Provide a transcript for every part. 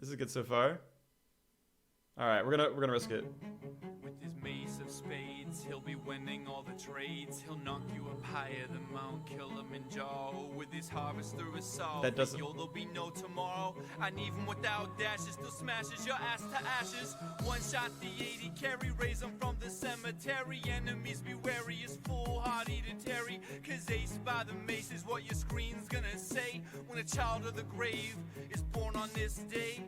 This is good so far. All right, we're gonna risk it. With his mace of spades, he'll be winning all the trades. He'll knock you up higher than Mount Kilimanjaro. With his harvester assault, That doesn't. there'll be no tomorrow. And even without dashes, still smashes your ass to ashes. One shot the 80 carry, raise him from the cemetery. Enemies be wary, is foolhardy to Terry. Cause ace by the mace is what your screen's gonna say when a child of the grave is born on this day.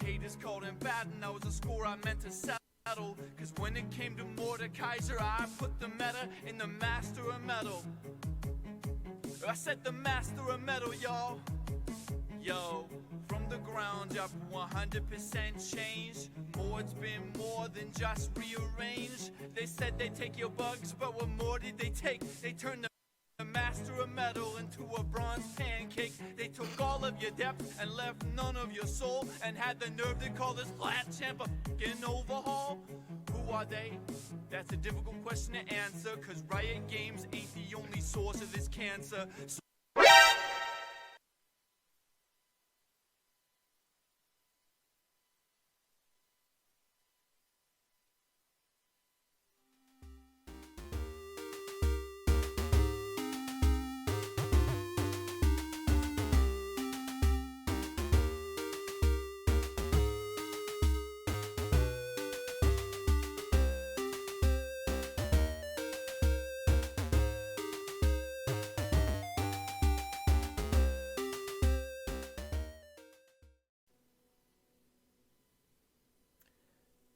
Haters called him bad, and that was a score I meant to settle. Cause when it came to Mordekaiser, I put the meta in the master of metal. I said the master of metal, y'all. Yo, from the ground up, 100% change. Mord's been more than just rearranged. They said they'd take your bugs, but what more did they take? They turned the master of metal into a bronze pancake. They took all of your depth and left none of your soul, and had the nerve to call this flat champ a f***ing overhaul. Who are they? That's a difficult question to answer, cause Riot Games ain't the only source of this cancer.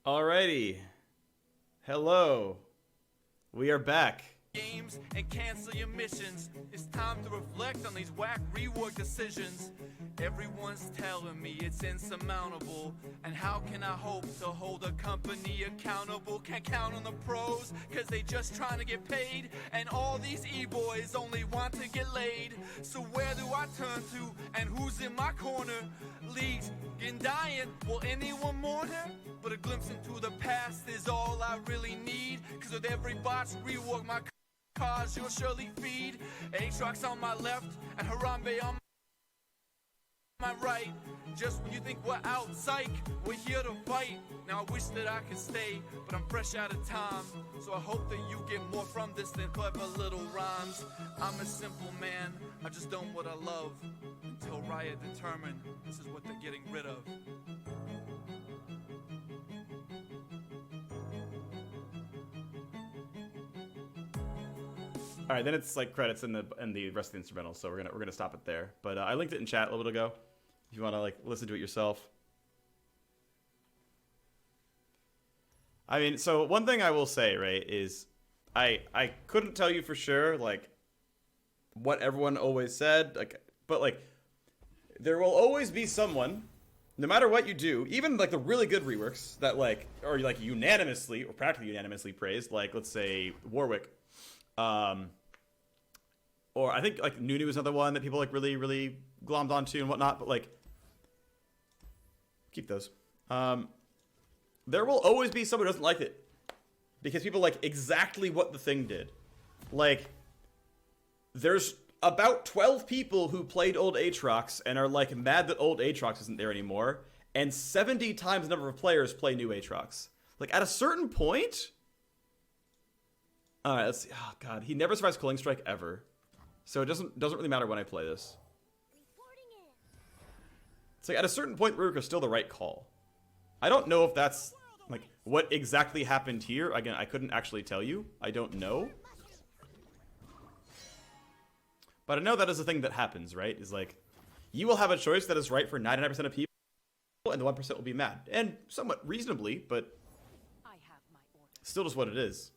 Alrighty. Hello. We are back. Games and cancel your missions. It's time to reflect on these whack rework decisions. Everyone's telling me it's insurmountable, and how can I hope to hold a company accountable? Can't count on the pros, cause they just trying to get paid, and all these e-boys only want to get laid. So where do I turn to, and who's in my corner? Leagues getting dying, will anyone mourn her? But a glimpse into the past is all I really need, cause with every botch rework my cause you'll surely feed. Aatrox on my left and Harambe on my right. Just when you think we're out, psych, we're here to fight. Now I wish that I could stay, but I'm fresh out of time. So I hope that you get more from this than clever little rhymes. I'm a simple man, I just done what I love. Until Riot determined this is what they're getting rid of. All right, then it's like credits and the rest of the instrumental, so we're gonna stop it there. But I linked it in chat a little bit ago, if you want to like listen to it yourself. I mean, so one thing I will say, right, is I couldn't tell you for sure like what everyone always said, like, but like there will always be someone, no matter what you do, even like the really good reworks that like are like unanimously or practically unanimously praised, like let's say Warwick. Or I think like Nunu is another one that people like really glommed onto and whatnot, but like keep those. There will always be someone who doesn't like it because people like exactly what the thing did. Like there's about 12 people who played old Aatrox and are like mad that old Aatrox isn't there anymore, and 70 times the number of players play new Aatrox. Like at a certain point. Alright, let's see. Oh god, he never survives Killing Strike ever. So it doesn't really matter when I play this. It's like at a certain point Rurik is still the right call. I don't know if that's like what exactly happened here. Again, I couldn't actually tell you. I don't know. But I know that is a thing that happens, right? Is like you will have a choice that is right for 99% of people and the 1% will be mad. And somewhat reasonably, but still just what it is.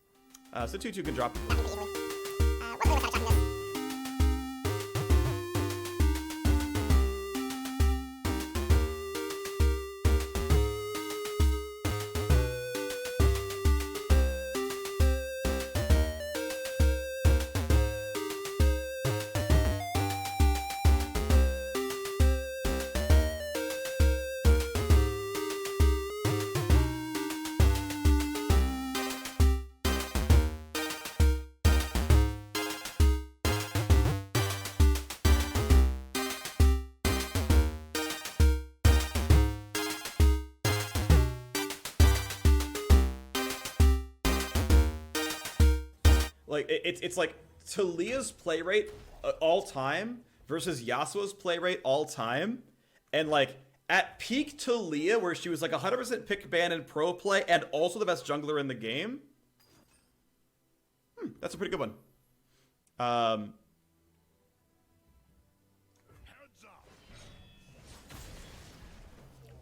So 2-2 can drop. Like it's like Talia's play rate all time versus Yasuo's play rate all time, and like at peak Talia, where she was like 100% pick ban in pro play and also the best jungler in the game. That's a pretty good one.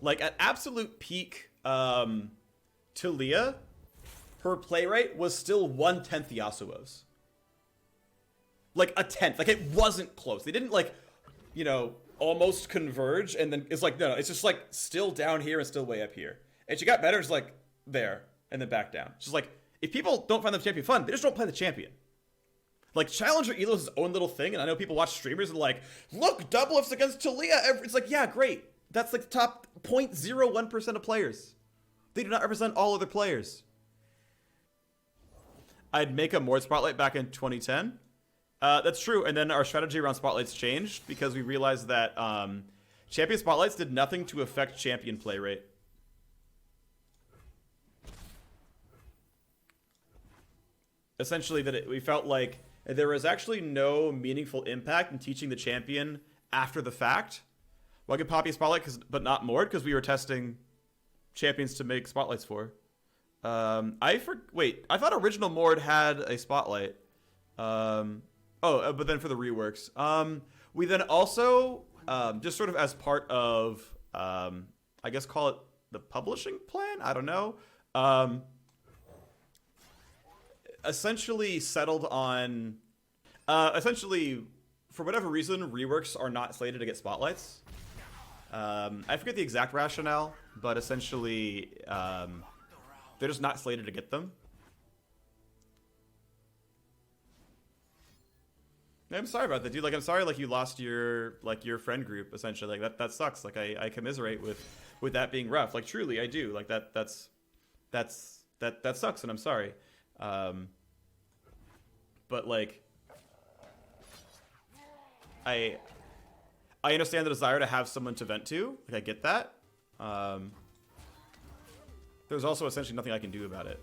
Like at absolute peak Talia, her play rate was still 1/10 Yasuo's. Like a tenth. Like it wasn't close. They didn't like, you know, almost converge and then it's like, no, it's just like still down here and still way up here. And she got better, it's like there and then back down. It's just like, if people don't find the champion fun, they just don't play the champion. Like Challenger Elo is his own little thing, and I know people watch streamers and like, look, double Fs against Talia. It's like, yeah, great. That's like the top 0.01% of players. They do not represent all other players. I'd make a Mord Spotlight back in 2010. That's true, and then our strategy around Spotlights changed because we realized that Champion Spotlights did nothing to affect Champion play rate. Essentially, we felt like there was actually no meaningful impact in teaching the champion after the fact. Well, I could Poppy Spotlight, but not Mord, because we were testing champions to make Spotlights for. Wait, I thought original Mord had a Spotlight. But then for the reworks. We then also, just sort of as part of, I guess call it the publishing plan? I don't know. Essentially settled on, essentially, for whatever reason, reworks are not slated to get Spotlights. I forget the exact rationale, but essentially, they're just not slated to get them. I'm sorry about that, dude. Like, I'm sorry, like, you lost your friend group, essentially. Like, that sucks. Like, I commiserate with that being rough. Like, truly, I do. Like, that sucks, and I'm sorry. But, like, I understand the desire to have someone to vent to. Like, I get that. There's also essentially nothing I can do about it.